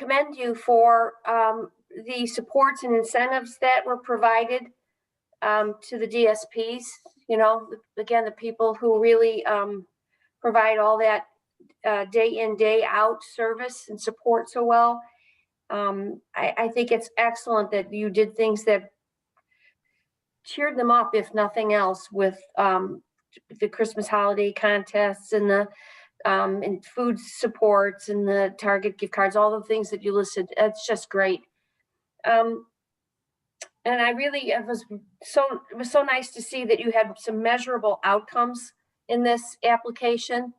commend you for the supports and incentives that were provided to the DSPs. You know, again, the people who really provide all that day in, day out service and support so well. I think it's excellent that you did things that cheered them up, if nothing else, with the Christmas holiday contests and the and food supports and the Target gift cards, all the things that you listed. It's just great. And I really, it was so nice to see that you had some measurable outcomes in this application.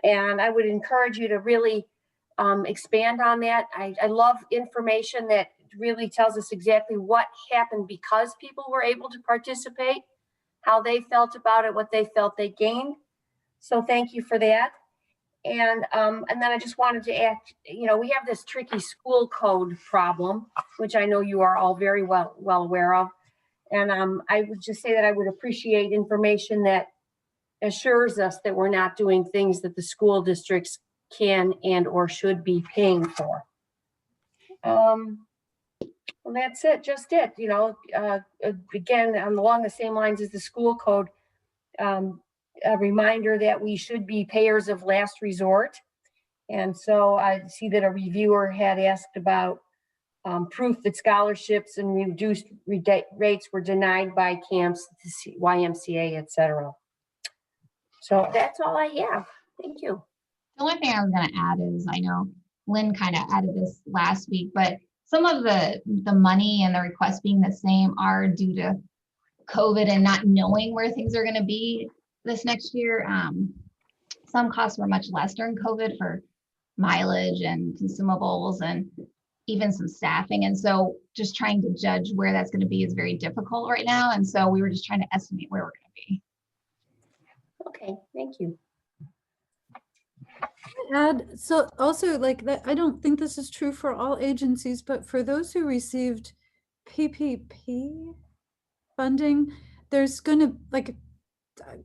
And I would encourage you to really expand on that. I love information that really tells us exactly what happened because people were able to participate, how they felt about it, what they felt they gained. So thank you for that. And then I just wanted to add, you know, we have this tricky school code problem, which I know you are all very well aware of. And I would just say that I would appreciate information that assures us that we're not doing things that the school districts can and or should be paying for. Well, that's it, just it. You know, again, along the same lines as the school code, a reminder that we should be payers of last resort. And so I see that a reviewer had asked about proof that scholarships and reduced rates were denied by camps, YMCA, etc. So that's all I have. Thank you. The only thing I was going to add is, I know Lynn kind of added this last week, but some of the money and the requests being the same are due to COVID and not knowing where things are going to be this next year. Some costs were much less during COVID for mileage and consumables and even some staffing. And so just trying to judge where that's going to be is very difficult right now. And so we were just trying to estimate where we're going to be. Okay, thank you. Add, so also like that, I don't think this is true for all agencies, but for those who received PPP funding, there's going to, like,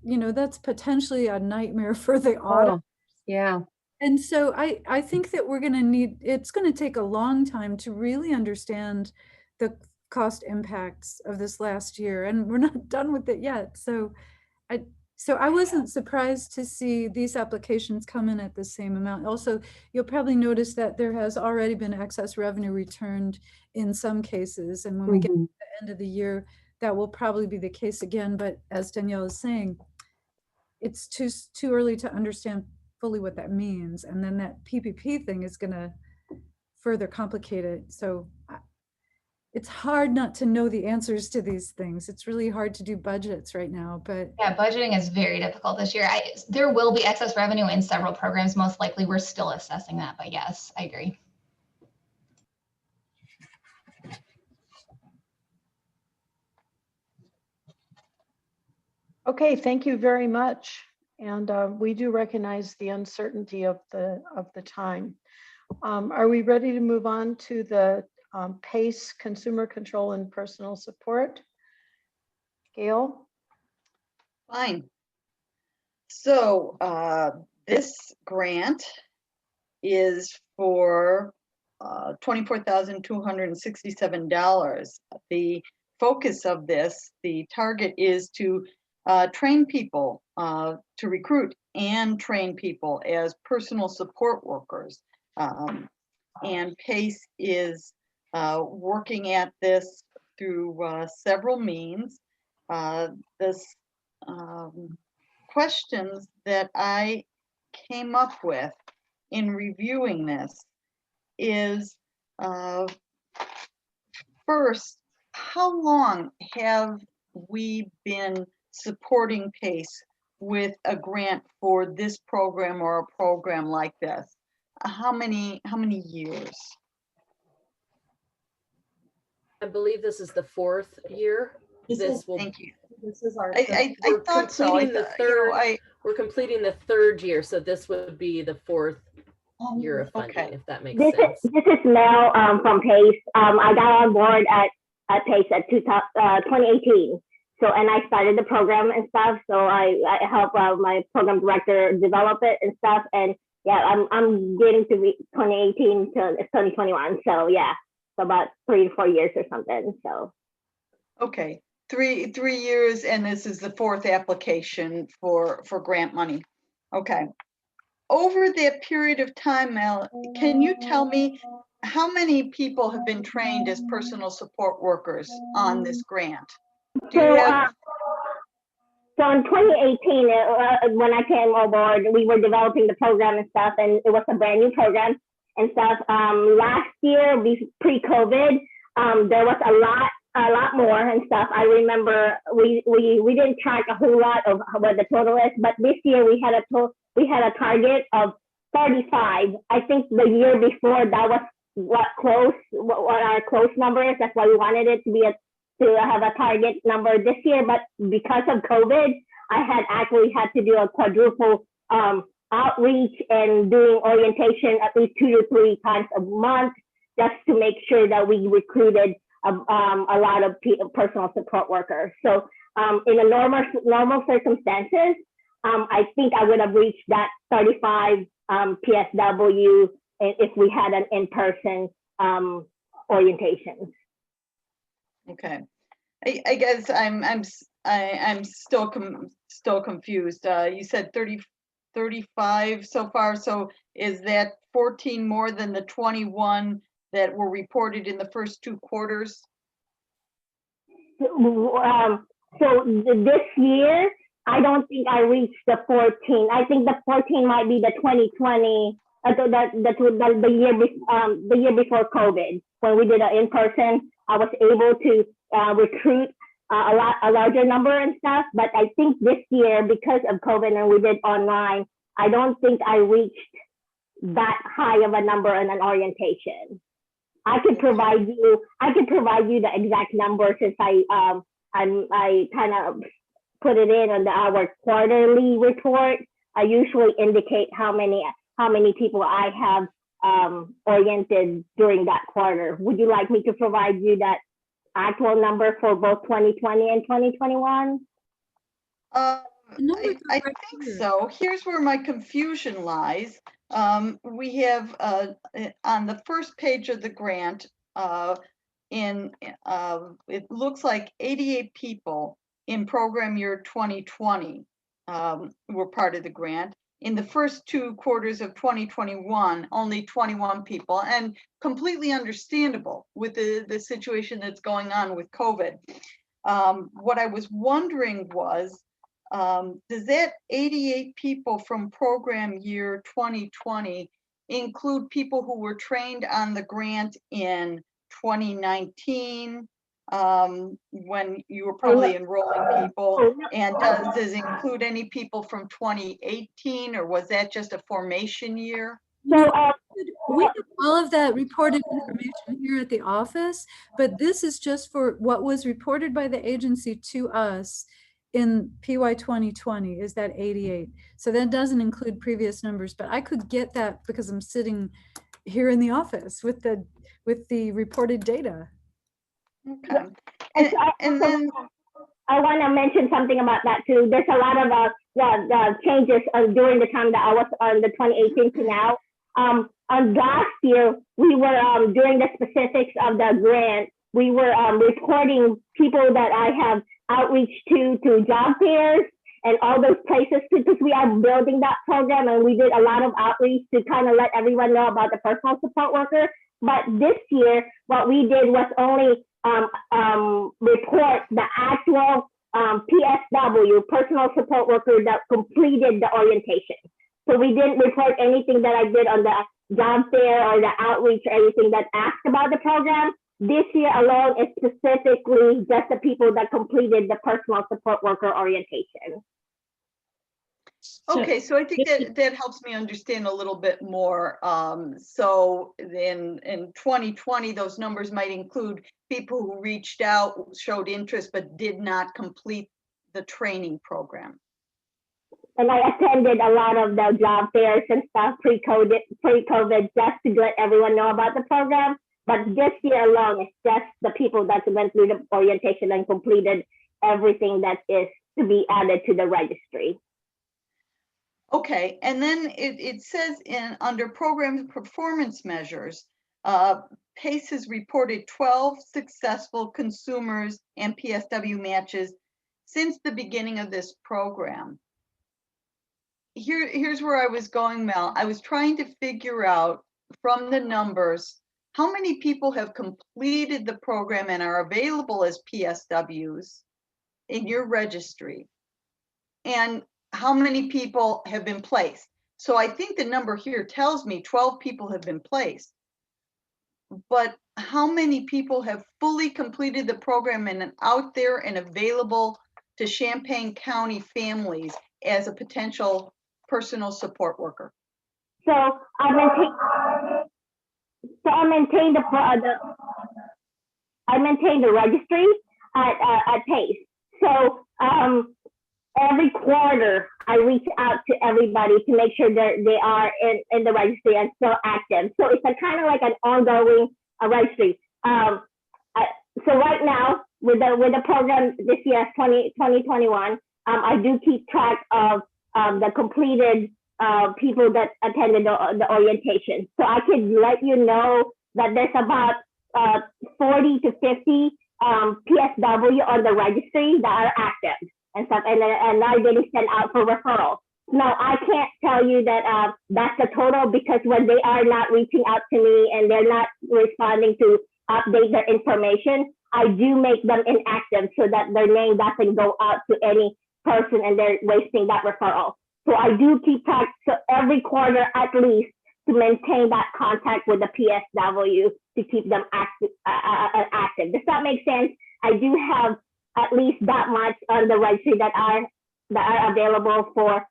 you know, that's potentially a nightmare for the audit. Oh, yeah. And so I think that we're going to need, it's going to take a long time to really understand the cost impacts of this last year, and we're not done with it yet. So I wasn't surprised to see these applications come in at the same amount. Also, you'll probably notice that there has already been excess revenue returned in some cases. And when we get to the end of the year, that will probably be the case again. But as Danielle is saying, it's too early to understand fully what that means. And then that PPP thing is going to further complicate it. So it's hard not to know the answers to these things. It's really hard to do budgets right now, but yeah, budgeting is very difficult this year. There will be excess revenue in several programs. Most likely we're still assessing that, but yes, I agree. Okay, thank you very much. And we do recognize the uncertainty of the time. Are we ready to move on to the PACE, Consumer Control and Personal Support? Gail? Fine. So this grant is for $24,267. The focus of this, the target is to train people, to recruit and train people as personal support workers. And PACE is working at this through several means. This questions that I came up with in reviewing this is first, how long have we been supporting PACE with a grant for this program or a program like this? How many years? I believe this is the 4th year. Thank you. This is our I thought so. We're completing the 3rd year, so this would be the 4th year of funding, if that makes sense. This is Mel from PACE. I got on board at PACE at 2018. So, and I started the program and stuff. So I helped my program director develop it and stuff. And I'm getting to be 2018 to 2021. So yeah, so about 3 to 4 years or something. So Okay, three years, and this is the fourth application for grant money. Okay. Over that period of time, Mel, can you tell me how many people have been trained as personal support workers on this grant? Do you have? So in 2018, when I came on board, we were developing the program and stuff, and it was a brand new program and stuff. Last year, pre-COVID, there was a lot more and stuff. I remember we didn't track a whole lot of what the total is, but this year we had a target of 35. I think the year before that was what our close number is. That's why we wanted it to have a target number this year, but because of COVID, I had actually had to do a quadruple outreach and doing orientation at least 2 to 3 times a month, just to make sure that we recruited a lot of personal support workers. So in a normal circumstances, I think I would have reached that 35 PSW if we had an in-person orientation. Okay, I guess I'm still confused. You said 35 so far. So is that 14 more than the 21 that were reported in the first 2 quarters? So this year, I don't think I reached the 14. I think the 14 might be the 2020, the year before COVID, when we did an in-person. I was able to recruit a larger number and stuff. But I think this year, because of COVID and we did online, I don't think I reached that high of a number in an orientation. I could provide you the exact number, since I kind of put it in on our quarterly report. I usually indicate how many people I have oriented during that quarter. Would you like me to provide you that actual number for both 2020 and 2021? I think so. Here's where my confusion lies. We have on the first page of the grant, it looks like 88 people in program year 2020 were part of the grant. In the first 2 quarters of 2021, only 21 people, and completely understandable with the situation that's going on with COVID. What I was wondering was, does that 88 people from program year 2020 include people who were trained on the grant in 2019, when you were probably enrolling people? And does this include any people from 2018, or was that just a formation year? So we have all of that reported information here at the office, but this is just for what was reported by the agency to us in PY 2020 is that 88. So that doesn't include previous numbers, but I could get that because I'm sitting here in the office with the reported data. Okay. And then I want to mention something about that too. There's a lot of changes during the time that I was on the 2018 to now. On last year, we were during the specifics of the grant, we were reporting people that I have outreach to job fairs and all those places, because we are building that program, and we did a lot of outreach to kind of let everyone know about the personal support worker. But this year, what we did was only report the actual PSW, personal support worker, that completed the orientation. So we didn't report anything that I did on the job fair or the outreach or anything that asked about the program. This year alone is specifically just the people that completed the personal support worker orientation. Okay, so I think that helps me understand a little bit more. So in 2020, those numbers might include people who reached out, showed interest, but did not complete the training program. And I attended a lot of the job fairs and stuff pre-COVID just to let everyone know about the program. But this year alone, it's just the people that went through the orientation and completed everything that is to be added to the registry. Okay, and then it says under program performance measures, PACE has reported 12 successful consumers and PSW matches since the beginning of this program. Here's where I was going, Mel. I was trying to figure out from the numbers, how many people have completed the program and are available as PSWs in your registry, and how many people have been placed. So I think the number here tells me 12 people have been placed, but how many people have fully completed the program and out there and available to Champaign County families as a potential personal support worker? So I maintain the registry at PACE. So every quarter I reach out to everybody to make sure that they are in the registry and still active. So it's a kind of like an ongoing registry. So right now with the program this year, 2021, I do keep track of the completed people that attended the orientation. So I could let you know that there's about 40 to 50 PSW on the registry that are active and stuff, and are getting sent out for referral. Now, I can't tell you that that's the total, because when they are not reaching out to me and they're not responding to update their information, I do make them inactive so that their name doesn't go out to any person and they're wasting that referral. So I do keep track, so every quarter at least, to maintain that contact with the PSW to keep them active. Does that make sense? I do have at least that much on the registry that are available for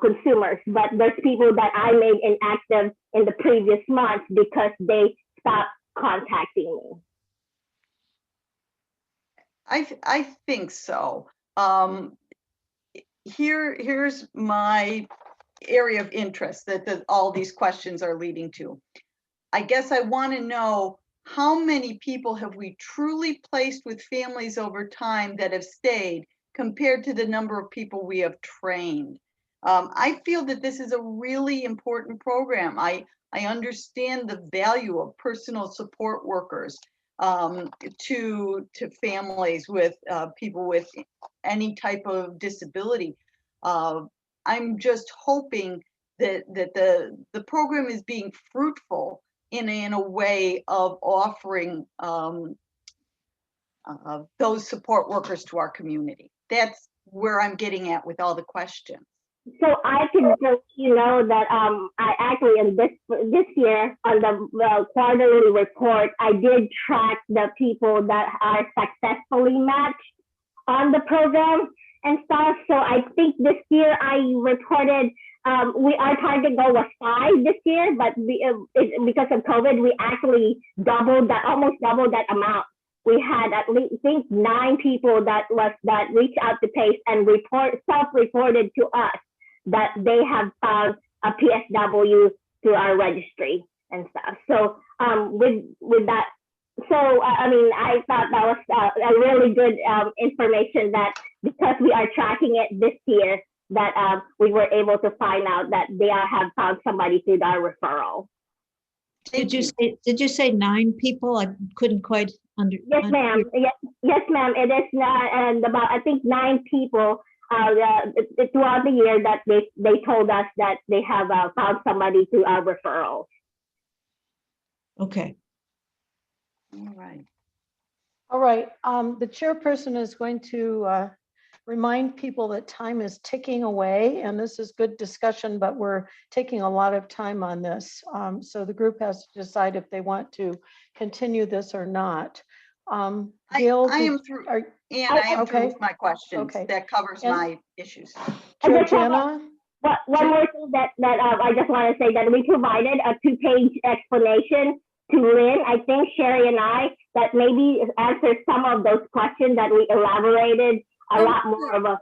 consumers, but there's people that I made inactive in the previous month because they stopped contacting me. I think so. Here's my area of interest that all these questions are leading to. I guess I want to know, how many people have we truly placed with families over time that have stayed compared to the number of people we have trained? I feel that this is a really important program. I understand the value of personal support workers to families with people with any type of disability. I'm just hoping that the program is being fruitful in a way of offering those support workers to our community. That's where I'm getting at with all the questions. So I can just, that I actually in this year on the quarterly report, I did track the people that are successfully matched on the program and stuff. So I think this year I reported, our target goal was 5 this year, but because of COVID, we actually almost doubled that amount. We had at least, I think, 9 people that reached out to PACE and self-reported to us that they have found a PSW through our registry and stuff. So with that, so I thought that was a really good information, that because we are tracking it this year, that we were able to find out that they have found somebody through our referral. Did you say 9 people? I couldn't quite Yes, ma'am. Yes, ma'am. It is not, and about, I think, 9 people throughout the year that they told us that they have found somebody through our referral. Okay. All right. All right. The chairperson is going to remind people that time is ticking away, and this is good discussion, but we're taking a lot of time on this. So the group has to decide if they want to continue this or not. Gail, I am through. And I am through with my questions. Okay. That covers my issues. Georgiana? One more thing that I just want to say, that we provided a 2-page explanation to Lynn, I think, Sherry and I, that maybe answers some of those questions that we elaborated a lot more of.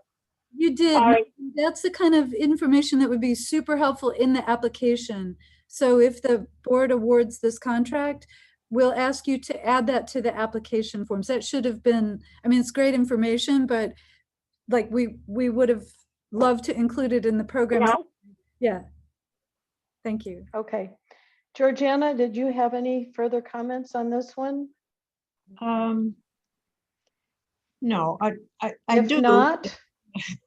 You did. That's the kind of information that would be super helpful in the application. So if the board awards this contract, we'll ask you to add that to the application forms. That should have been, it's great information, but like we would have loved to include it in the program. Yeah. Thank you. Okay. Georgiana, did you have any further comments on this one? No, I If do. not,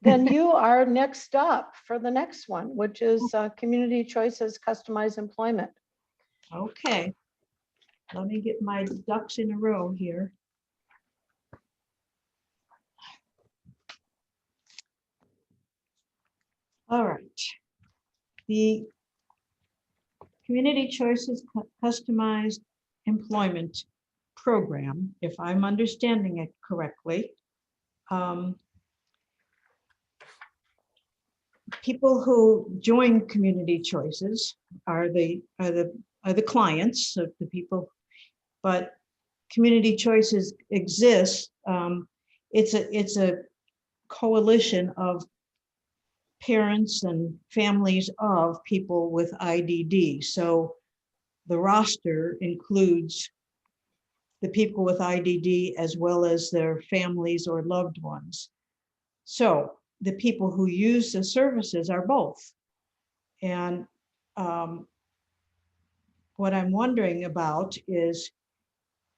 then you are next up for the next one, which is Community Choices Customized Employment. Okay. Let me get my ducks in a row here. All right. The Community Choices Customized Employment Program, if I'm understanding it correctly, people who join Community Choices are the clients of the people, but Community Choices exists. It's a coalition of parents and families of people with IDD. So the roster includes the people with IDD as well as their families or loved ones. So the people who use the services are both. And what I'm wondering about is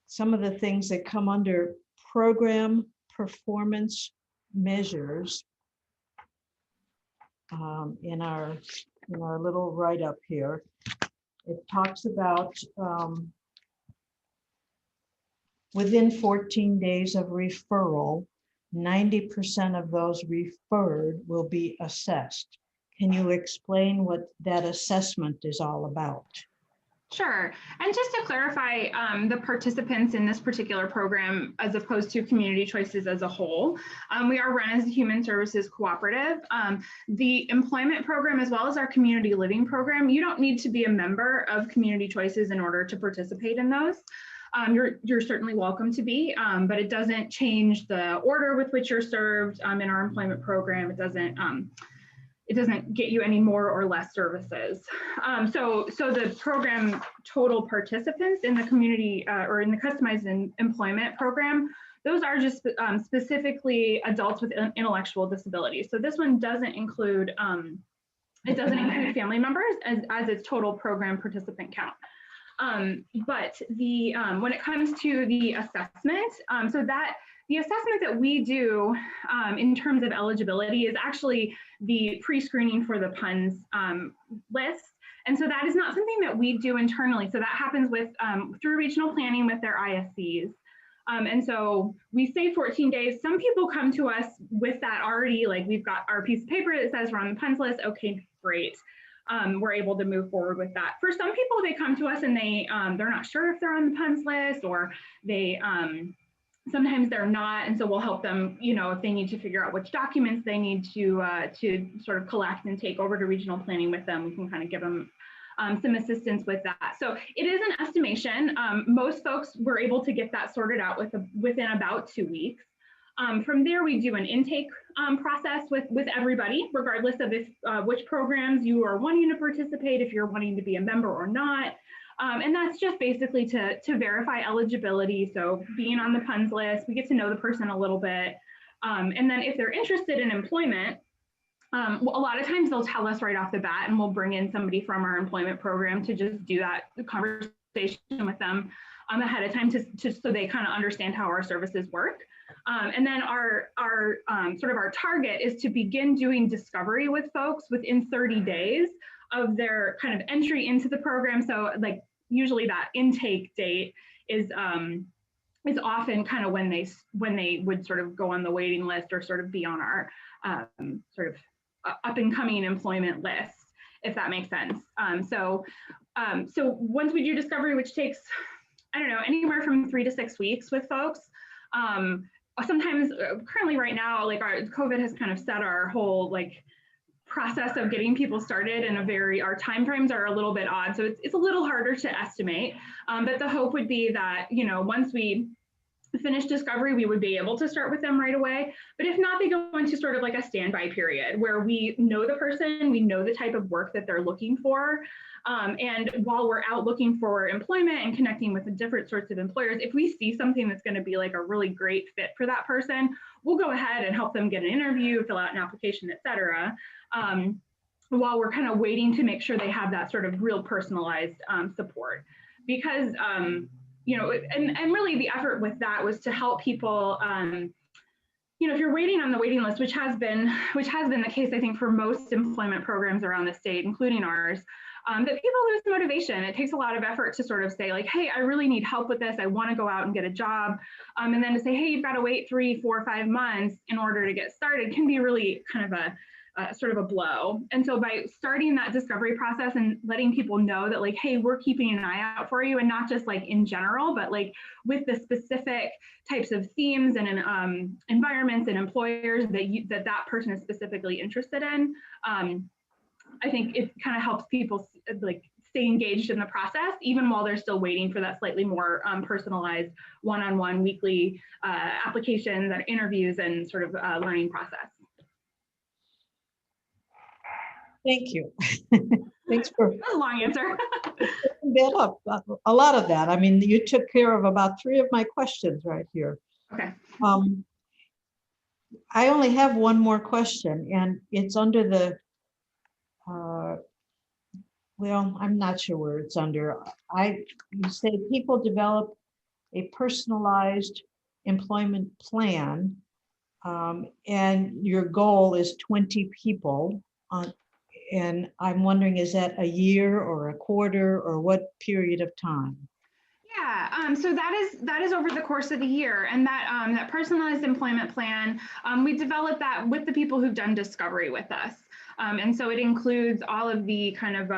some of the things that come under program performance measures in our little write-up here. It talks about within 14 days of referral, 90% of those referred will be assessed. Can you explain what that assessment is all about? Sure. And just to clarify, the participants in this particular program, as opposed to Community Choices as a whole, we are run as a human services cooperative. The employment program, as well as our community living program, you don't need to be a member of Community Choices in order to participate in those. You're certainly welcome to be, but it doesn't change the order with which you're served in our employment program. It doesn't get you any more or less services. So the program total participants in the community or in the customized employment program, those are just specifically adults with intellectual disabilities. So this one doesn't include, family members as its total program participant count. But when it comes to the assessment, the assessment that we do in terms of eligibility is actually the pre-screening for the PUNS list. And so that is not something that we do internally. So that happens through regional planning with their ISCs. And so we say 14 days. Some people come to us with that already, like we've got our piece of paper that says we're on the PUNS list. Okay, great. We're able to move forward with that. For some people, they come to us and they're not sure if they're on the PUNS list, or they sometimes they're not, and so we'll help them, if they need to figure out which documents they need to sort of collect and take over to regional planning with them. We can kind of give them some assistance with that. So it is an estimation. Most folks were able to get that sorted out within about 2 weeks. From there, we do an intake process with everybody, regardless of which programs you are wanting to participate, if you're wanting to be a member or not. And that's just basically to verify eligibility. So being on the PUNS list, we get to know the person a little bit. And then if they're interested in employment, a lot of times they'll tell us right off the bat, and we'll bring in somebody from our employment program to just do that conversation with them ahead of time so they kind of understand how our services work. And then our target is to begin doing discovery with folks within 30 days of their kind of entry into the program. So like usually that intake date is often kind of when they would sort of go on the waiting list or sort of be on our sort of up and coming employment list, if that makes sense. So once we do discovery, which takes, I don't know, anywhere from 3 to 6 weeks with folks. Sometimes currently right now, like our COVID has kind of set our whole process of getting people started in our timeframes are a little bit odd. So it's a little harder to estimate, but the hope would be that, once we finish discovery, we would be able to start with them right away. But if not, they go into sort of like a standby period where we know the person, we know the type of work that they're looking for. And while we're out looking for employment and connecting with the different sorts of employers, if we see something that's going to be like a really great fit for that person, we'll go ahead and help them get an interview, fill out an application, et cetera. while we're kind of waiting to make sure they have that sort of real personalized support. Because, you know, and really the effort with that was to help people, you know, if you're waiting on the waiting list, which has been the case, I think, for most employment programs around the state, including ours, that people lose motivation. It takes a lot of effort to sort of say like, hey, I really need help with this. I want to go out and get a job. And then to say, hey, you've got to wait 3, 4, 5 months in order to get started can be really kind of a sort of a blow. And so by starting that discovery process and letting people know that like, hey, we're keeping an eye out for you, and not just like in general, but like with the specific types of themes and environments and employers that that person is specifically interested in, I think it kind of helps people like stay engaged in the process, even while they're still waiting for that slightly more personalized one-on-one weekly applications and interviews and sort of learning process. Thank you. Thanks for a long answer. that up. A lot of that. I mean, you took care of about 3 of my questions right here. Okay. I only have one more question, and it's under the, well, I'm not sure where it's under. You say people develop a personalized employment plan, and your goal is 20 people. And I'm wondering, is that a year or a quarter or what period of time? Yeah, so that is over the course of the year, and that personalized employment plan, we developed that with the people who've done discovery with us, and so it includes all of the kind of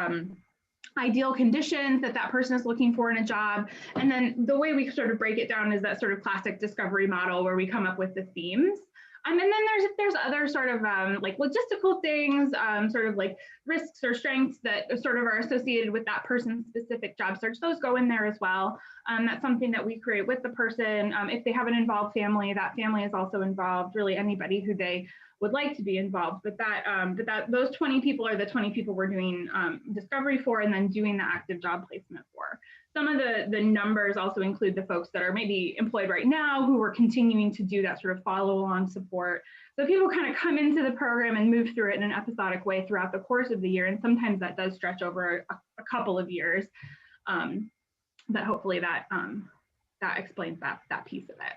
ideal conditions that person is looking for in a job, and then the way we sort of break it down is that sort of classic discovery model where we come up with the themes. And then there's other sort of like logistical things, sort of like risks or strengths that sort of are associated with that person's specific job search. Those go in there as well. That's something that we create with the person. If they have an involved family, that family is also involved, really anybody who they would like to be involved. But those 20 people are the 20 people we're doing discovery for and then doing the active job placement for. Some of the numbers also include the folks that are maybe employed right now who are continuing to do that sort of follow along support. So people kind of come into the program and move through it in an episodic way throughout the course of the year. And sometimes that does stretch over a couple of years. But hopefully that explains that piece of it.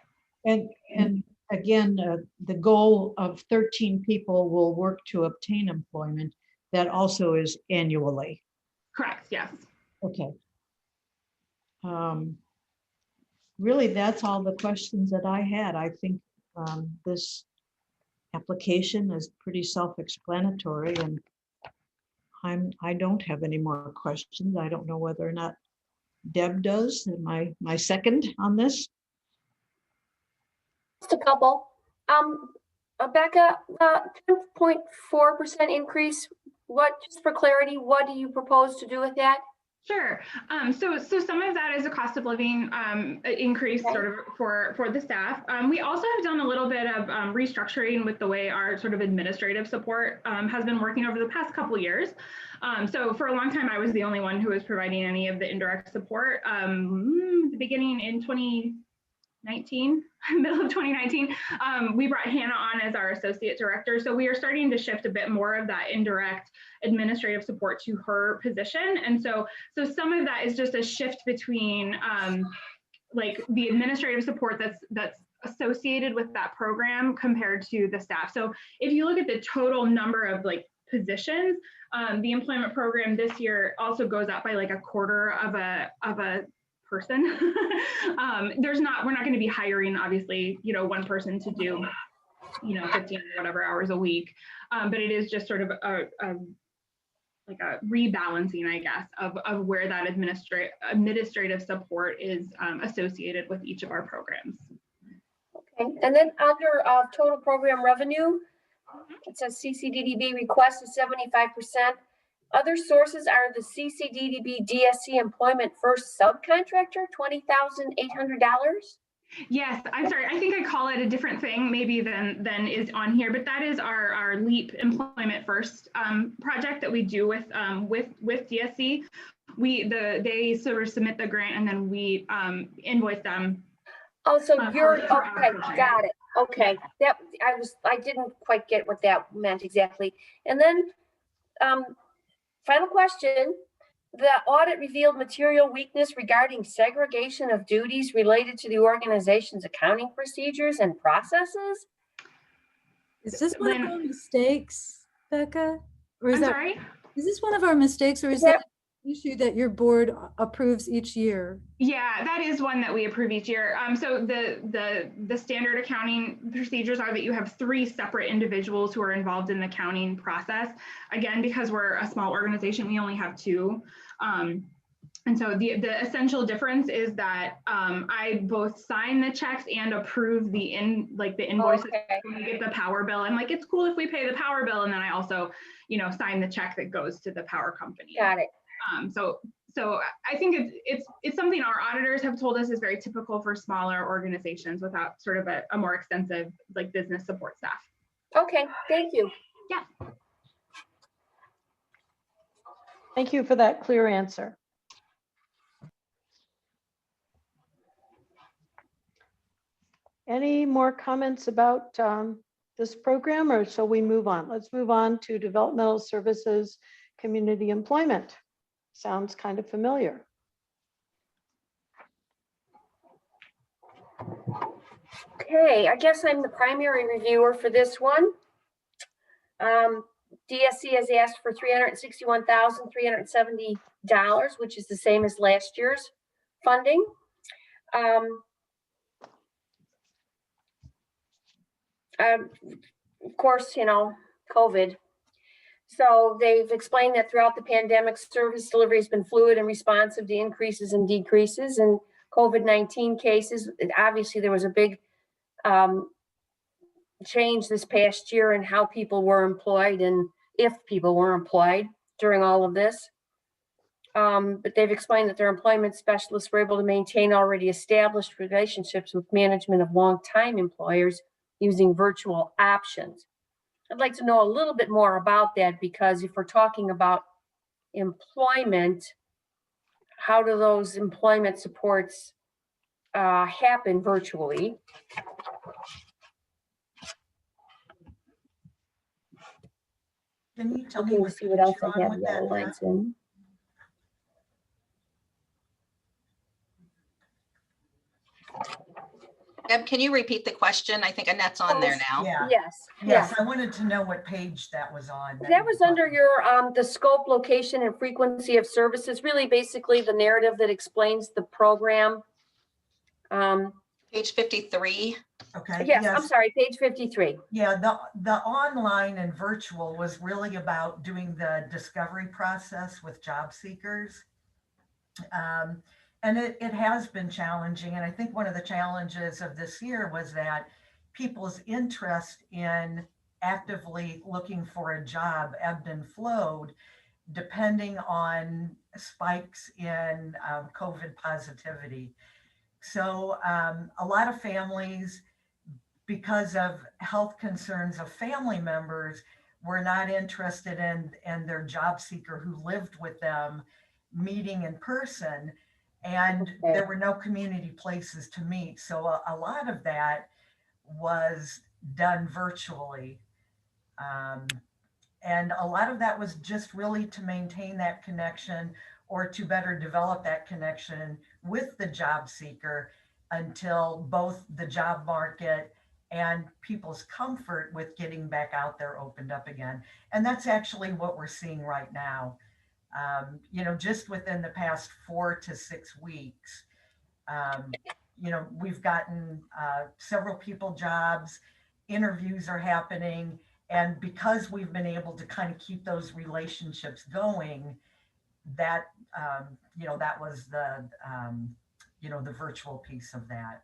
And again, the goal of 13 people will work to obtain employment. That also is annually. Correct, yes. Okay. Really, that's all the questions that I had. I think this application is pretty self-explanatory, and I don't have any more questions. I don't know whether or not Deb does. My second on this. Just a couple. Becca, 10.4% increase. Just for clarity, what do you propose to do with that? Sure. So some of that is a cost of living increase sort of for the staff. We also have done a little bit of restructuring with the way our sort of administrative support has been working over the past couple of years. So for a long time, I was the only one who was providing any of the indirect support. Beginning in 2019, middle of 2019, we brought Hannah on as our associate director. So we are starting to shift a bit more of that indirect administrative support to her position. And so some of that is just a shift between like the administrative support that's associated with that program compared to the staff. So if you look at the total number of like positions, the employment program this year also goes up by like a quarter of a person. We're not going to be hiring, obviously, one person to do, 15 or whatever hours a week. But it is just sort of like a rebalancing, I guess, of where that administrative support is associated with each of our programs. Okay, and then under total program revenue, it says CCDDB request is 75%. Other sources are the CCDDB DSC employment first subcontractor, $20,800. Yes, I'm sorry. I think I call it a different thing maybe than is on here, but that is our LEAP employment first project that we do with DSC. They sort of submit the grant and then we invoice them. Oh, so you're okay. Got it. Okay, I didn't quite get what that meant exactly. And then Final question. The audit revealed material weakness regarding segregation of duties related to the organization's accounting procedures and processes. Is this one of our mistakes, Becca? Or is I'm that, sorry? is this one of our mistakes, or is that an issue that your board approves each year? Yeah, that is one that we approve each year. So the standard accounting procedures are that you have 3 separate individuals who are involved in the accounting process. Again, because we're a small organization, we only have 2. And so the essential difference is that I both sign the checks and approve the invoices. Okay. When we get the power bill, I'm like, it's cool if we pay the power bill, and then I also, sign the check that goes to the power company. Got it. So I think it's something our auditors have told us is very typical for smaller organizations without sort of a more extensive business support staff. Okay, thank you. Yeah. Thank you for that clear answer. Any more comments about this program, or shall we move on? Let's move on to developmental services, community employment. Sounds kind of familiar. Okay, I guess I'm the primary reviewer for this one. DSC has asked for $361,370, which is the same as last year's funding. Of course, COVID. So they've explained that throughout the pandemic, service delivery has been fluid and responsive to increases and decreases in COVID-19 cases. Obviously, there was a big change this past year in how people were employed and if people were employed during all of this. But they've explained that their employment specialists were able to maintain already established relationships with management of long-time employers using virtual options. I'd like to know a little bit more about that, because if we're talking about employment, how do those employment supports happen virtually? Can you tell me Looking what to see what else page I you're have on with the other that, lines Pat? in. Deb, can you repeat the question? I think Annette's on there now. Yeah. Yes. I wanted to know what page that was on. That was under your the scope, location, and frequency of services. Really, basically, the narrative that explains the program. Page 53. Okay. Yes, I'm sorry, page 53. Yeah, the online and virtual was really about doing the discovery process with job seekers. And it has been challenging. And I think one of the challenges of this year was that people's interest in actively looking for a job ebbed and flowed depending on spikes in COVID positivity. So a lot of families, because of health concerns of family members, were not interested in their job seeker who lived with them meeting in person. And there were no community places to meet. So a lot of that was done virtually. And a lot of that was just really to maintain that connection or to better develop that connection with the job seeker until both the job market and people's comfort with getting back out there opened up again. And that's actually what we're seeing right now. Just within the past 4 to 6 weeks, we've gotten several people jobs, interviews are happening. And because we've been able to kind of keep those relationships going, that, that was the virtual piece of that.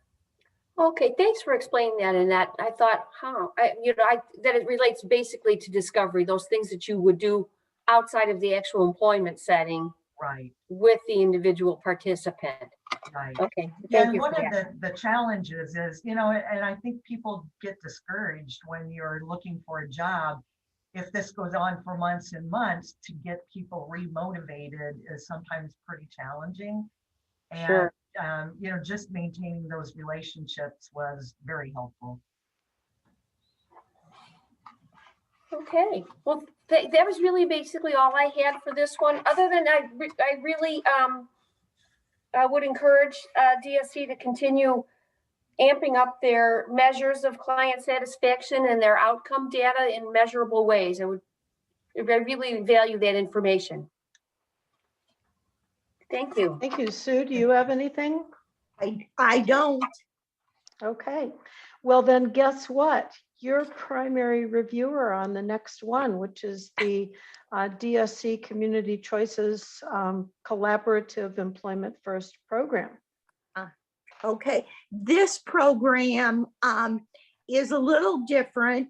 Okay, thanks for explaining that. And that I thought, that it relates basically to discovery, those things that you would do outside of the actual employment setting, right, with the individual participant. Right. Okay. Yeah, and one of the challenges is, and I think people get discouraged when you're looking for a job. If this goes on for months and months, to get people remotivated is sometimes pretty challenging. And, sure. Just maintaining those relationships was very helpful. Okay, well, that was really basically all I had for this one, other than I really I would encourage DSC to continue amping up their measures of client satisfaction and their outcome data in measurable ways. I really value that information. Thank you. Thank you, Sue. Do you have anything? I don't. Okay, well then guess what? Your primary reviewer on the next one, which is the DSC Community Choices Collaborative Employment First Program. Okay, this program is a little different.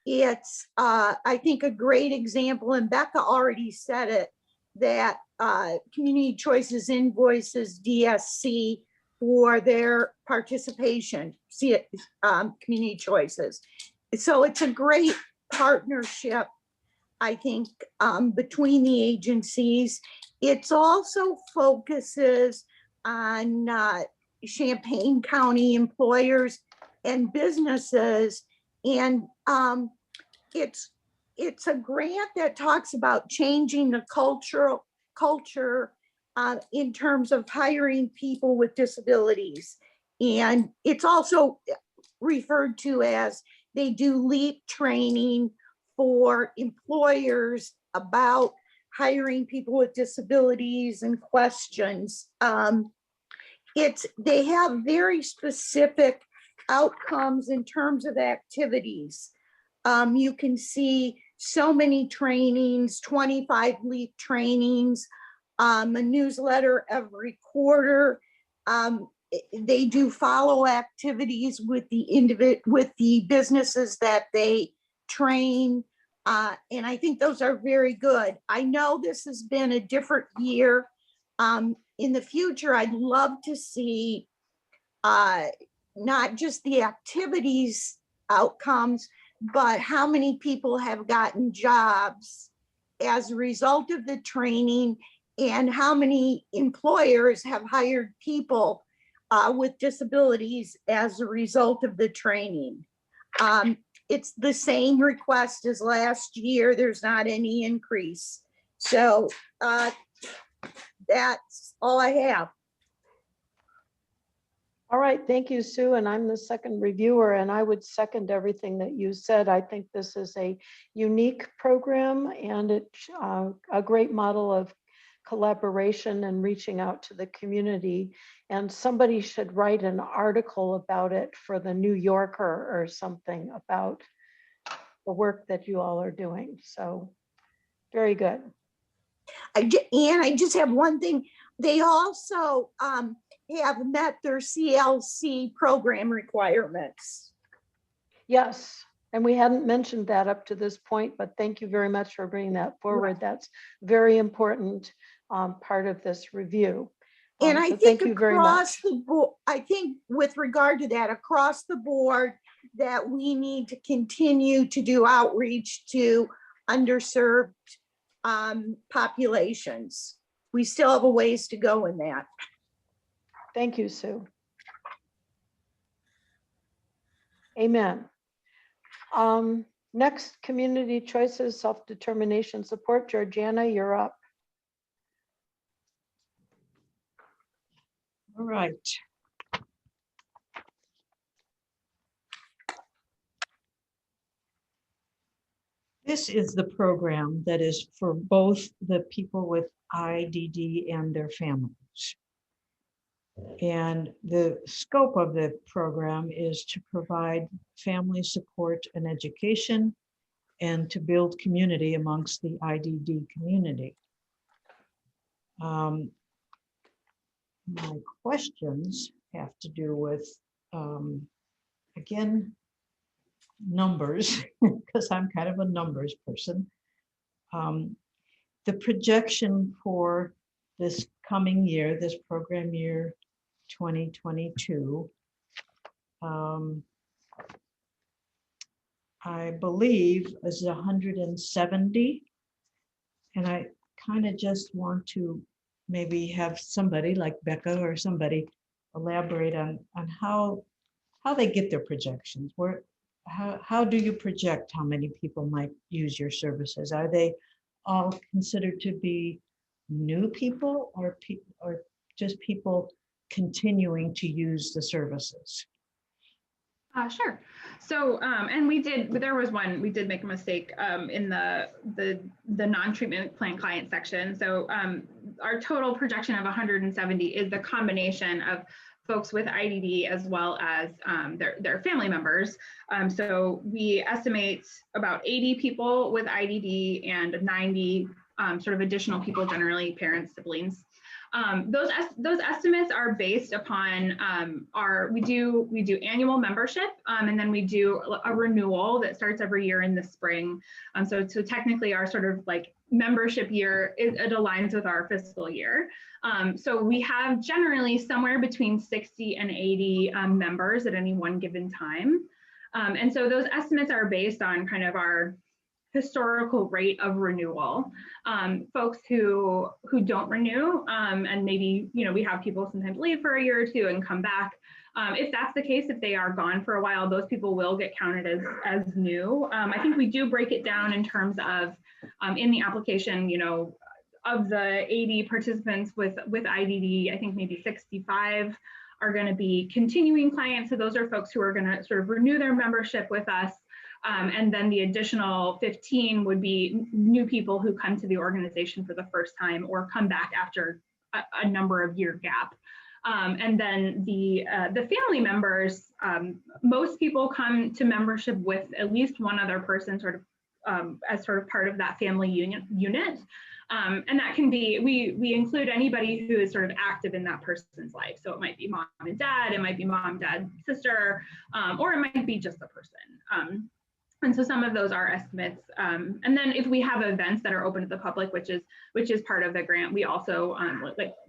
It's, I think, a great example, and Becca already said it, that Community Choices invoices DSC for their participation, Community Choices. So it's a great partnership, I think, between the agencies. It also focuses on Champaign County employers and businesses. And it's a grant that talks about changing the culture in terms of hiring people with disabilities. And it's also referred to as, they do LEAP training for employers about hiring people with disabilities and questions. They have very specific outcomes in terms of activities. You can see so many trainings, 25 LEAP trainings, a newsletter every quarter. They do follow activities with the businesses that they train. And I think those are very good. I know this has been a different year. In the future, I'd love to see not just the activities outcomes, but how many people have gotten jobs as a result of the training, and how many employers have hired people with disabilities as a result of the training. It's the same request as last year. There's not any increase. So that's all I have. All right, thank you, Sue. And I'm the second reviewer, and I would second everything that you said. I think this is a unique program, and it's a great model of collaboration and reaching out to the community. And somebody should write an article about it for the New Yorker or something about the work that you all are doing. So very good. And I just have one thing. They also have met their CLC program requirements. Yes, and we hadn't mentioned that up to this point, but thank you very much for bringing that forward. That's very important part of this review. And I so think thank you very much. the board, I think with regard to that, across the board, that we need to continue to do outreach to underserved populations. We still have a ways to go in that. Thank you, Sue. Amen. Next, Community Choices Self-Determination Support. Georgiana, you're up. All right. This is the program that is for both the people with IDD and their families. And the scope of the program is to provide family support and education, and to build community amongst the IDD community. My questions have to do with, again, numbers, because I'm kind of a numbers person. The projection for this coming year, this program year 2022, I believe is 170. And I kind of just want to maybe have somebody like Becca or somebody elaborate on how they get their projections. how do you project how many people might use your services? Are they all considered to be new people, or just people continuing to use the services? Sure. So, and we did make a mistake in the non-treatment plan client section. So our total projection of 170 is the combination of folks with IDD as well as their family members. So we estimate about 80 people with IDD and 90 sort of additional people, generally parents, siblings. Those estimates are based upon we do annual membership, and then we do a renewal that starts every year in the spring. So technically our sort of like membership year, it aligns with our fiscal year. So we have generally somewhere between 60 and 80 members at any one given time. And so those estimates are based on kind of our historical rate of renewal. Folks who don't renew, and maybe, you know, we have people sometimes leave for a year or two and come back. If that's the case, if they are gone for a while, those people will get counted as new. I think we do break it down in terms of in the application, you know, of the 80 participants with IDD, I think maybe 65 are going to be continuing clients. So those are folks who are going to sort of renew their membership with us. And then the additional 15 would be new people who come to the organization for the first time or come back after a number of year gap. And then the family members, most people come to membership with at least one other person sort of as sort of part of that family unit. And that can be, we include anybody who is sort of active in that person's life. So it might be mom and dad, it might be mom, dad, sister, or it might be just the person. And so some of those are estimates. And then if we have events that are open to the public, which is part of the grant, we also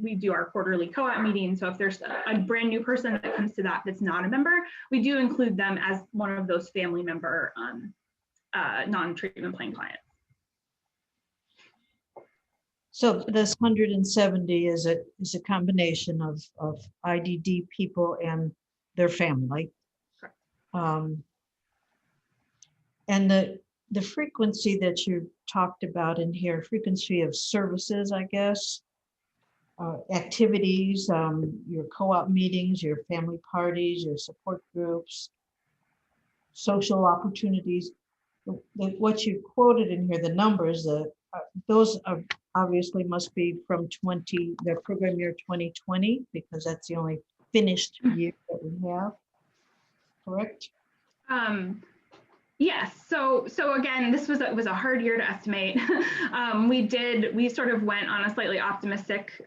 we do our quarterly co-op meeting. So if there's a brand new person that comes to that's not a member, we do include them as one of those family member non-treatment plan clients. So this 170 is a combination of IDD people and their family. Correct. And the frequency that you talked about in here, frequency of services, I guess, activities, your co-op meetings, your family parties, your support groups, social opportunities. What you quoted in here, the numbers, those are obviously must be from the program year 2020, because that's the only finished year that we have, correct? Yes. So again, this was a hard year to estimate. We sort of went on a slightly optimistic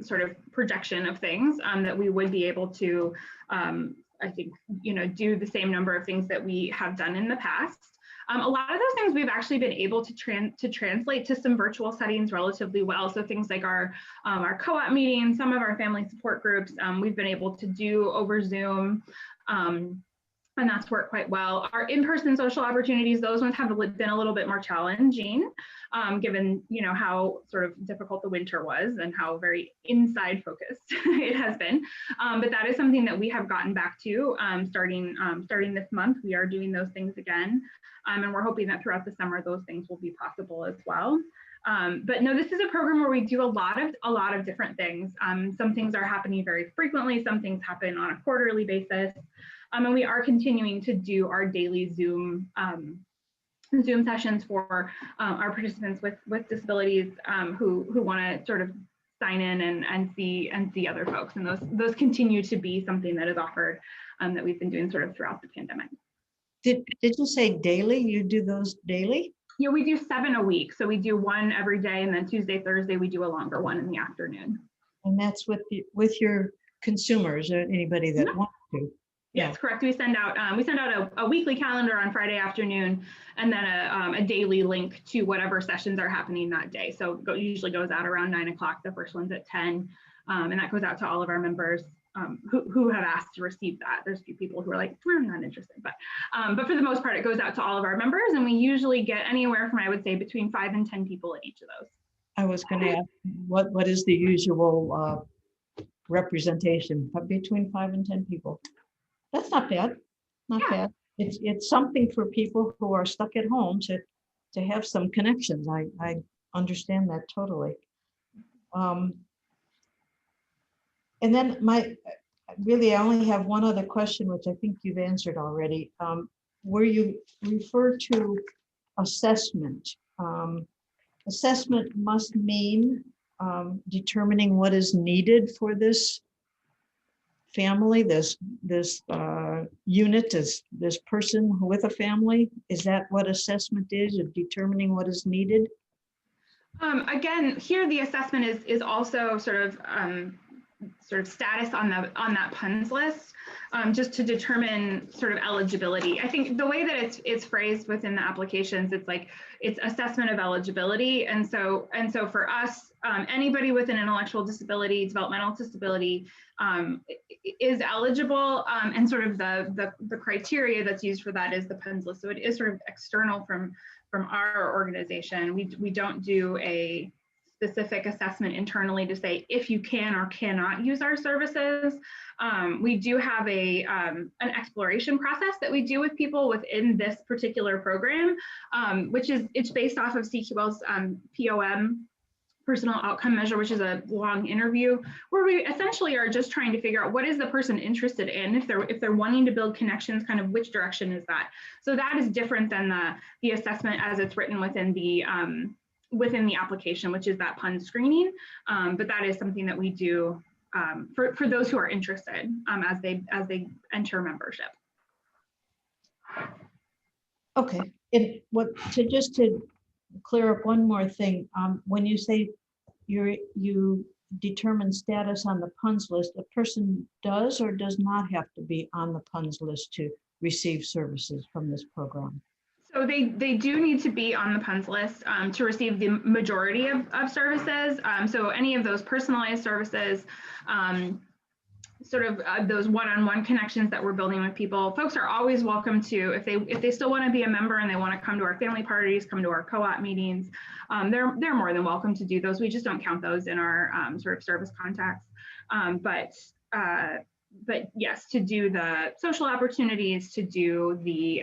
sort of projection of things that we would be able to, I think, you know, do the same number of things that we have done in the past. A lot of those things we've actually been able to translate to some virtual settings relatively well. So things like our co-op meetings, some of our family support groups, we've been able to do over Zoom. And that's worked quite well. Our in-person social opportunities, those ones have been a little bit more challenging, given, you know, how sort of difficult the winter was and how very inside focused it has been. But that is something that we have gotten back to starting this month. We are doing those things again. And we're hoping that throughout the summer, those things will be possible as well. But no, this is a program where we do a lot of different things. Some things are happening very frequently. Some things happen on a quarterly basis. And we are continuing to do our daily Zoom sessions for our participants with disabilities who want to sort of sign in and see other folks. And those continue to be something that is offered that we've been doing sort of throughout the pandemic. Did you say daily? You do those daily? Yeah, we do 7 a week. So we do one every day, and then Tuesday, Thursday, we do a longer one in the afternoon. And that's with your consumers or anybody that wants to. Yes, correct. We send out a weekly calendar on Friday afternoon, and then a daily link to whatever sessions are happening that day. So it usually goes out around 9 o'clock. The first one's at 10, and that goes out to all of our members who have asked to receive that. There's a few people who are like, I'm not interested, but for the most part, it goes out to all of our members, and we usually get anywhere from, I would say, between 5 and 10 people in each of those. I was going to ask, what is the usual representation between 5 and 10 people? That's not bad. Not bad. it's something for people who are stuck at home to have some connections. I understand that totally. And then I only have one other question, which I think you've answered already. Where you refer to assessment. Assessment must mean determining what is needed for this family, this unit, this person with a family. Is that what assessment is, of determining what is needed? Again, here the assessment is also sort of status on that PUNS list, just to determine sort of eligibility. I think the way that it's phrased within the applications, it's assessment of eligibility, and so for us, anybody with an intellectual disability, developmental disability, is eligible, and sort of the criteria that's used for that is the PUNS list. So it is sort of external from our organization. We don't do a specific assessment internally to say if you can or cannot use our services. We do have an exploration process that we do with people within this particular program, it's based off of CQL's POM, personal outcome measure, which is a long interview where we essentially are just trying to figure out what is the person interested in. If they're wanting to build connections, kind of which direction is that? So that is different than the assessment as it's written within the application, which is that PUNS screening. But that is something that we do for those who are interested as they enter membership. Okay, just to clear up one more thing, when you say you determine status on the PUNS list, a person does or does not have to be on the PUNS list to receive services from this program? So they do need to be on the PUNS list to receive the majority of services. So any of those personalized services, those one-on-one connections that we're building with people, folks are always welcome to, if they still want to be a member and they want to come to our family parties, come to our co-op meetings, they're more than welcome to do those. We just don't count those in our sort of service contacts. But yes, to do the social opportunities, to do the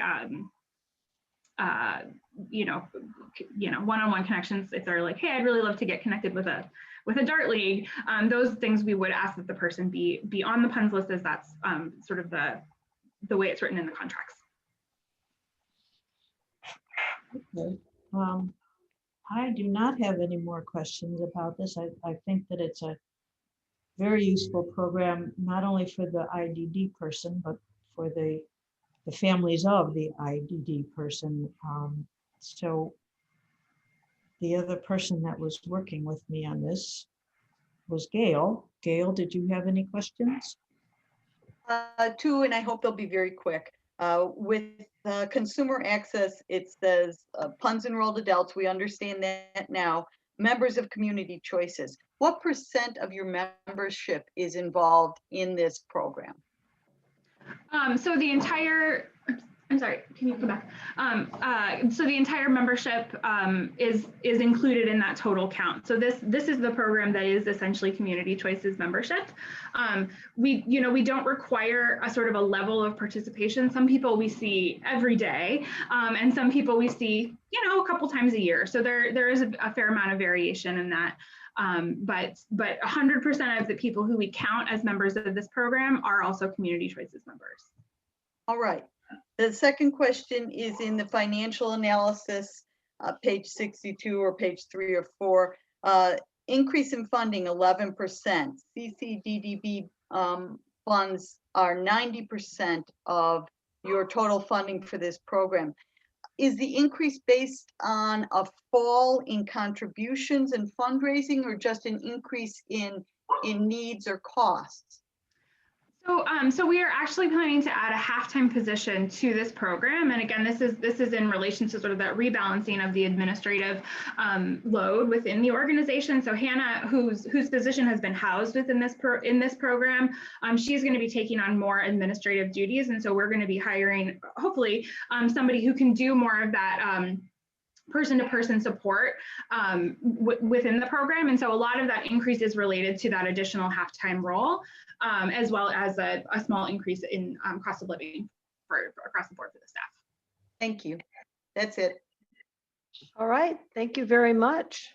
one-on-one connections, if they're like, hey, I'd really love to get connected with a dart league, those things we would ask that the person be on the PUNS list, as that's sort of the way it's written in the contracts. Okay. I do not have any more questions about this. I think that it's a very useful program, not only for the IDD person, but for the families of the IDD person. So the other person that was working with me on this was Gail. Gail, did you have any questions? Two, and I hope they'll be very quick. With consumer access, it says PUNS enrolled adults. We understand that now. Members of community choices. What % of your membership is involved in this program? So the entire, I'm sorry, can you come back? So the entire membership is included in that total count. So this is the program that is essentially Community Choices membership. We don't require a sort of a level of participation. Some people we see every day, and some people we see, a couple times a year. So there is a fair amount of variation in that. But 100% of the people who we count as members of this program are also Community Choices members. All right. The second question is in the financial analysis, page 62 or page 3 or 4. Increase in funding 11%. CCDDB funds are 90% of your total funding for this program. Is the increase based on a fall in contributions and fundraising, or just an increase in needs or costs? So we are actually planning to add a half-time position to this program, and again, this is in relation to sort of that rebalancing of the administrative load within the organization. So Hannah, whose position has been housed within this program, she's going to be taking on more administrative duties, and so we're going to be hiring, hopefully, somebody who can do more of that. Person-to-person support within the program. And so a lot of that increase is related to that additional half-time role, as well as a small increase in cost of living across the board for the staff. Thank you. That's it. All right, thank you very much.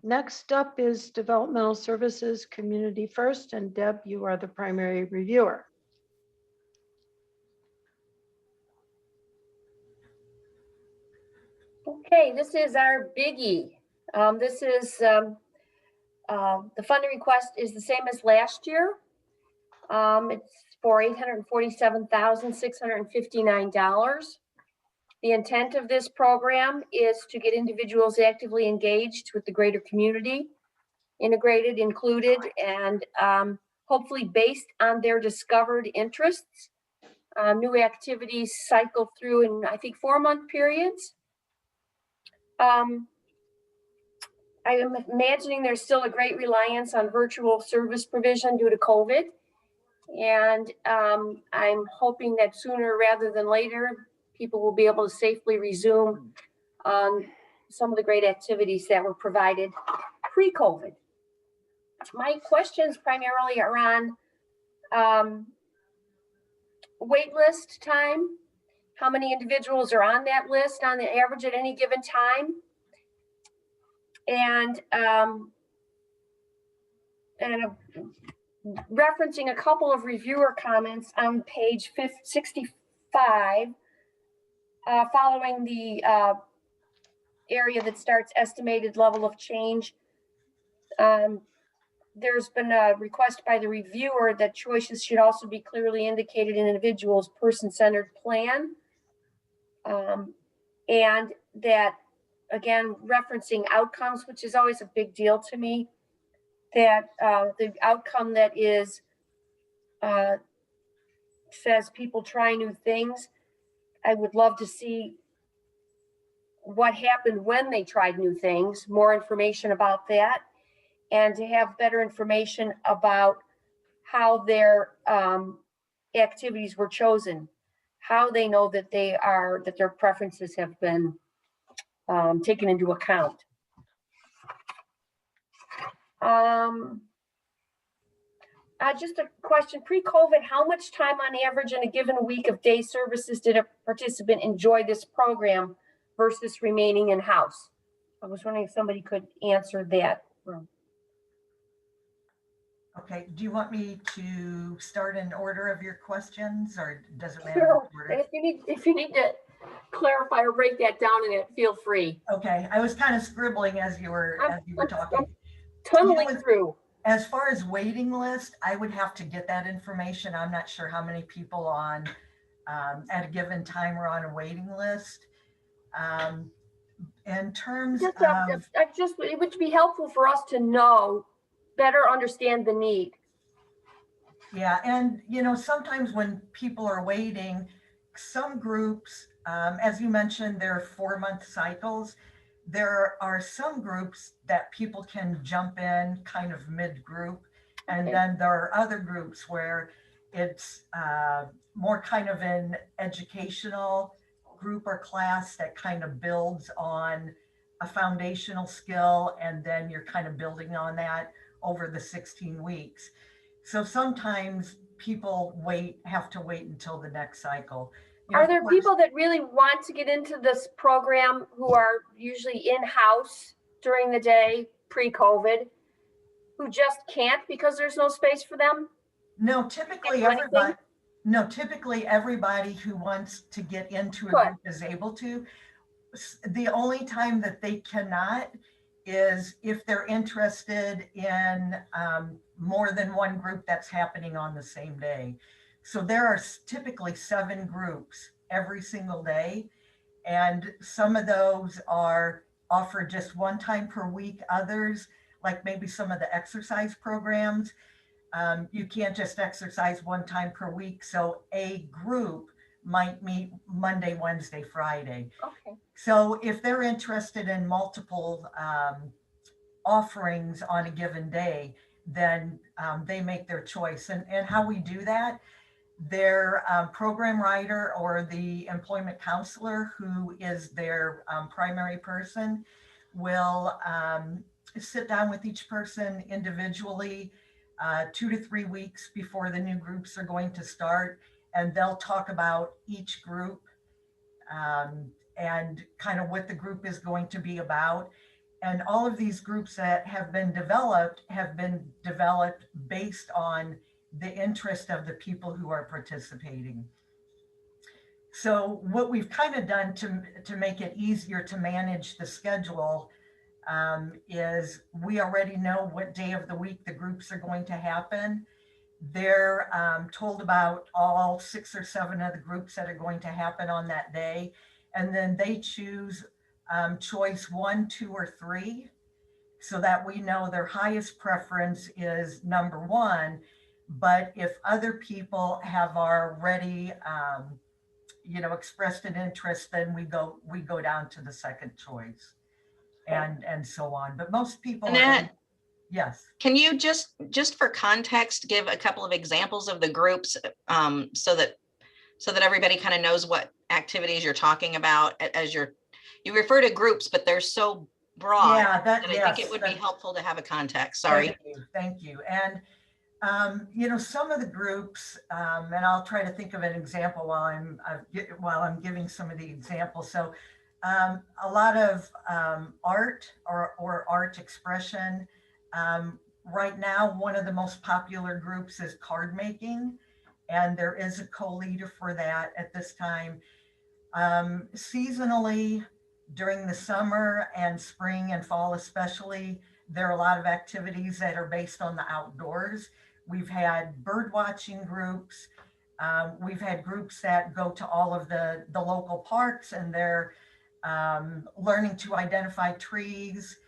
Next up is Developmental Services Community First, and Deb, you are the primary reviewer. Okay, this is our biggie. This is the funding request is the same as last year. It's for $847,659. The intent of this program is to get individuals actively engaged with the greater community, integrated, included, and hopefully based on their discovered interests. New activities cycle through in, I think, 4-month periods. I am imagining there's still a great reliance on virtual service provision due to COVID. And I'm hoping that sooner rather than later, people will be able to safely resume some of the great activities that were provided pre-COVID. My questions primarily are on wait list time. How many individuals are on that list on the average at any given time? And referencing a couple of reviewer comments on page 65, following the area that starts estimated level of change. There's been a request by the reviewer that choices should also be clearly indicated in an individual's person-centered plan. And that, again, referencing outcomes, which is always a big deal to me, that the outcome that is says people try new things. I would love to see what happened when they tried new things, more information about that, and to have better information about how their activities were chosen, how they know that that their preferences have been taken into account. Just a question, pre-COVID, how much time on average in a given week of day services did a participant enjoy this program versus remaining in-house? I was wondering if somebody could answer that. Okay, do you want me to start in order of your questions, or does it matter? Sure. Order? If you need to clarify or break that down in it, feel free. Okay, I was kind of scribbling as you were talking. I'm tunneling through. As far as waiting list, I would have to get that information. I'm not sure how many people on at a given time are on a waiting list. In terms of, it would be helpful for us to know, better understand the need. Yeah, and sometimes when people are waiting, some groups, as you mentioned, there are 4-month cycles. There are some groups that people can jump in kind of mid-group, and then there are other groups where it's more kind of an educational group or class that kind of builds on a foundational skill, and then you're kind of building on that over the 16 weeks. So sometimes people have to wait until the next cycle. Are there people that really want to get into this program who are usually in-house during the day pre-COVID, who just can't because there's no space for them? No, typically everybody who wants to get into a group is able to. The only time that they cannot is if they're interested in more than one group that's happening on the same day. So there are typically 7 groups every single day. And some of those are offered just one time per week. Others, like maybe some of the exercise programs, you can't just exercise one time per week. So a group might meet Monday, Wednesday, Friday. Okay. So if they're interested in multiple offerings on a given day, then they make their choice. And how we do that, their program writer or the employment counselor, who is their primary person, will sit down with each person individually 2 to 3 weeks before the new groups are going to start, and they'll talk about each group and kind of what the group is going to be about. And all of these groups that have been developed based on the interest of the people who are participating. So what we've kind of done to make it easier to manage the schedule is we already know what day of the week the groups are going to happen. They're told about all 6 or 7 of the groups that are going to happen on that day. And then they choose choice 1, 2, or 3, so that we know their highest preference is number 1. But if other people have already, expressed an interest, then we go down to the second choice, and so on. But most people, Annette, yes. Can you just for context give a couple of examples of the groups so that everybody kind of knows what activities you're talking about as you refer to groups, but they're so broad. Yeah, that I think it would be helpful to have a context. Sorry. Thank you. And some of the groups, and I'll try to think of an example while I'm giving some of the examples. So a lot of art or art expression. Right now, one of the most popular groups is card making, and there is a co-leader for that at this time. Seasonally, during the summer and spring and fall especially, there are a lot of activities that are based on the outdoors. We've had bird watching groups. We've had groups that go to all of the local parks, and they're learning to identify trees.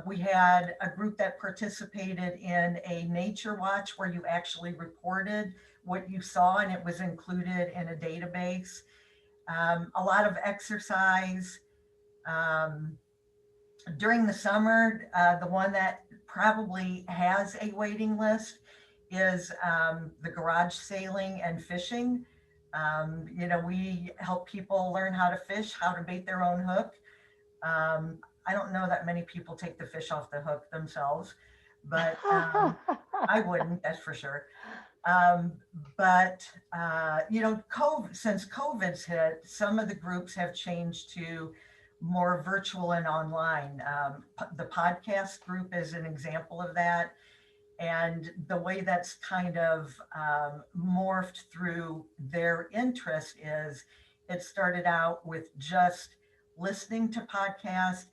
We had a group that participated in a nature watch where you actually reported what you saw, and it was included in a database. A lot of exercise. During the summer, the one that probably has a waiting list is the garage sailing and fishing. We help people learn how to fish, how to bait their own hook. I don't know that many people take the fish off the hook themselves, but I wouldn't, that's for sure. Since COVID's hit, some of the groups have changed to more virtual and online. The podcast group is an example of that. And the way that's kind of morphed through their interest is it started out with just listening to podcasts,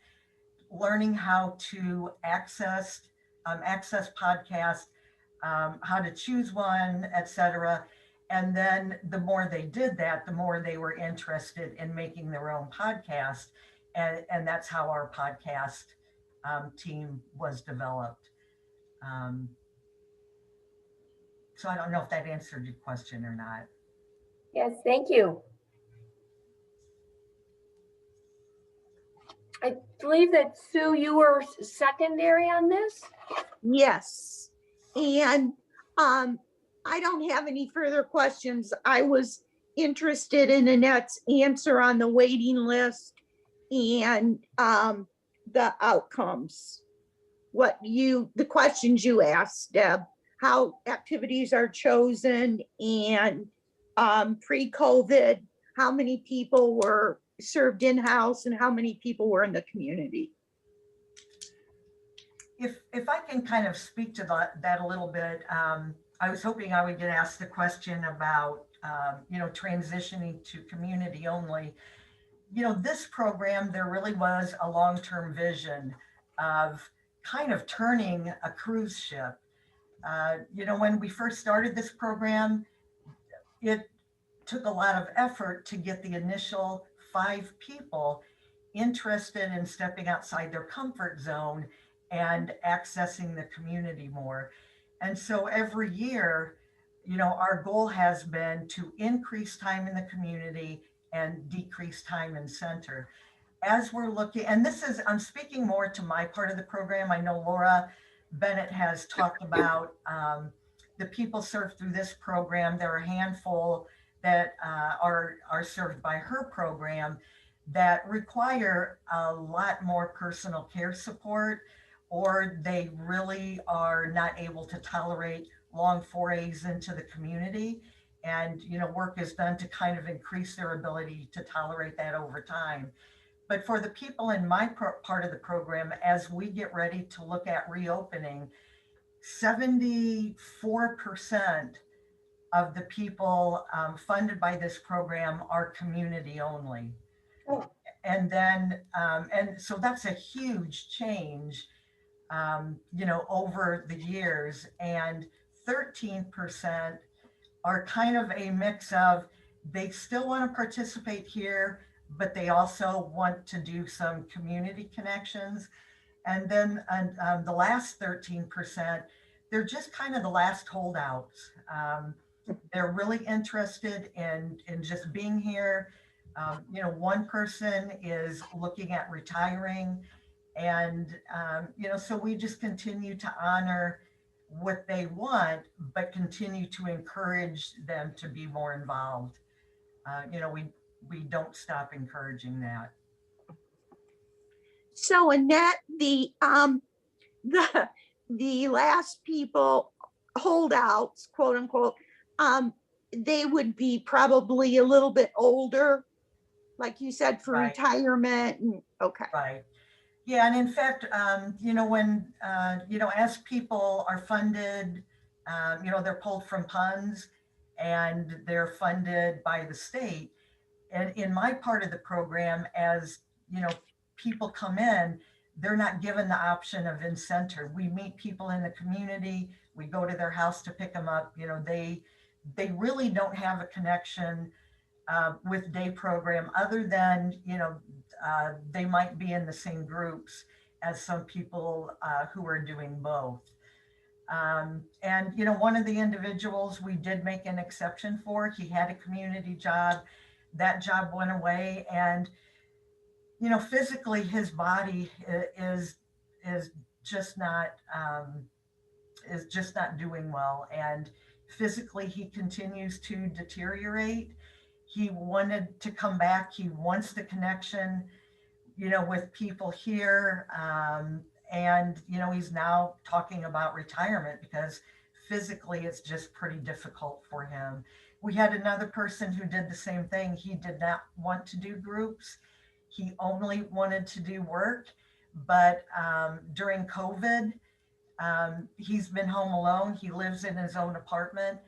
learning how to access podcasts, how to choose one, etc. And then the more they did that, the more they were interested in making their own podcast. And that's how our podcast team was developed. So I don't know if that answered your question or not. Yes, thank you. I believe that Sue, you were secondary on this? Yes. And I don't have any further questions. I was interested in Annette's answer on the waiting list and the outcomes. The questions you asked, Deb, how activities are chosen, and pre-COVID, how many people were served in-house and how many people were in the community. If I can kind of speak to that a little bit, I was hoping I would get asked the question about, transitioning to community only. This program, there really was a long-term vision of kind of turning a cruise ship. When we first started this program, it took a lot of effort to get the initial 5 people interested in stepping outside their comfort zone and accessing the community more. And so every year, our goal has been to increase time in the community and decrease time in center. As we're looking, and I'm speaking more to my part of the program. I know Laura Bennett has talked about the people served through this program. There are a handful that are served by her program that require a lot more personal care support, or they really are not able to tolerate long forays into the community. And, work is done to kind of increase their ability to tolerate that over time. But for the people in my part of the program, as we get ready to look at reopening, 74% of the people funded by this program are community only. Oh. And then, and so that's a huge change, over the years. And 13% are kind of a mix of, they still want to participate here, but they also want to do some community connections. And then the last 13%, they're just kind of the last holdouts. They're really interested in just being here. One person is looking at retiring. And, so we just continue to honor what they want, but continue to encourage them to be more involved. We don't stop encouraging that. So Annette, the last people, holdouts, quote unquote, they would be probably a little bit older, like you said, for Right. retirement. And okay. Right. Yeah, and in fact, when as people are funded, they're pulled from punds and they're funded by the state. And in my part of the program, as people come in, they're not given the option of in-center. We meet people in the community, we go to their house to pick them up. They really don't have a connection with day program other than, they might be in the same groups as some people who are doing both. And, one of the individuals we did make an exception for, he had a community job. That job went away, and, physically his body is just not doing well. And physically he continues to deteriorate. He wanted to come back. He wants the connection, with people here. And, he's now talking about retirement because physically it's just pretty difficult for him. We had another person who did the same thing. He did not want to do groups. He only wanted to do work. But during COVID, he's been home alone. He lives in his own apartment,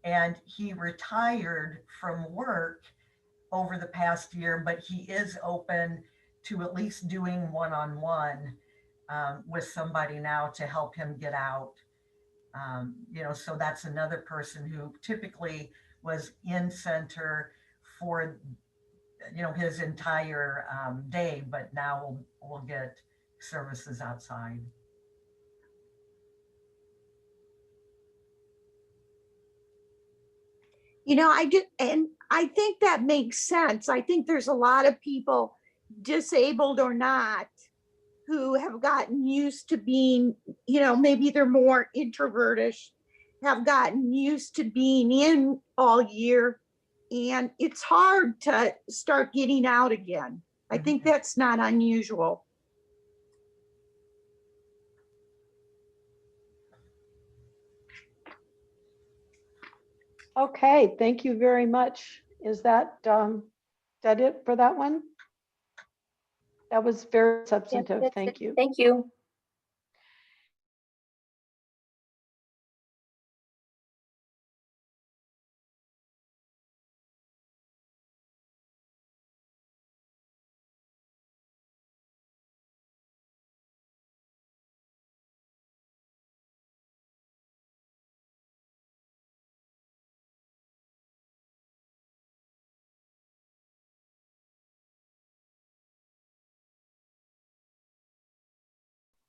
and he retired from work over the past year, but he is open to at least doing one-on-one with somebody now to help him get out. So that's another person who typically was in center for, his entire day, but now we'll get services outside. I think that makes sense. I think there's a lot of people, disabled or not, who have gotten used to being, maybe they're more introvertish, have gotten used to being in all year. And it's hard to start getting out again. I think that's not unusual. Okay, thank you very much. Is that it for that one? That was very substantive. Yes, Thank you. Thank you.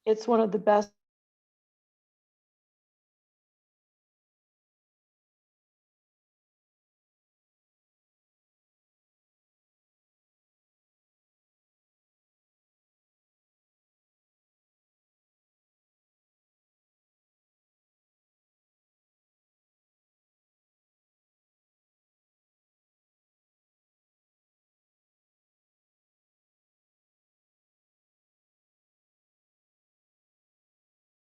It's one of the best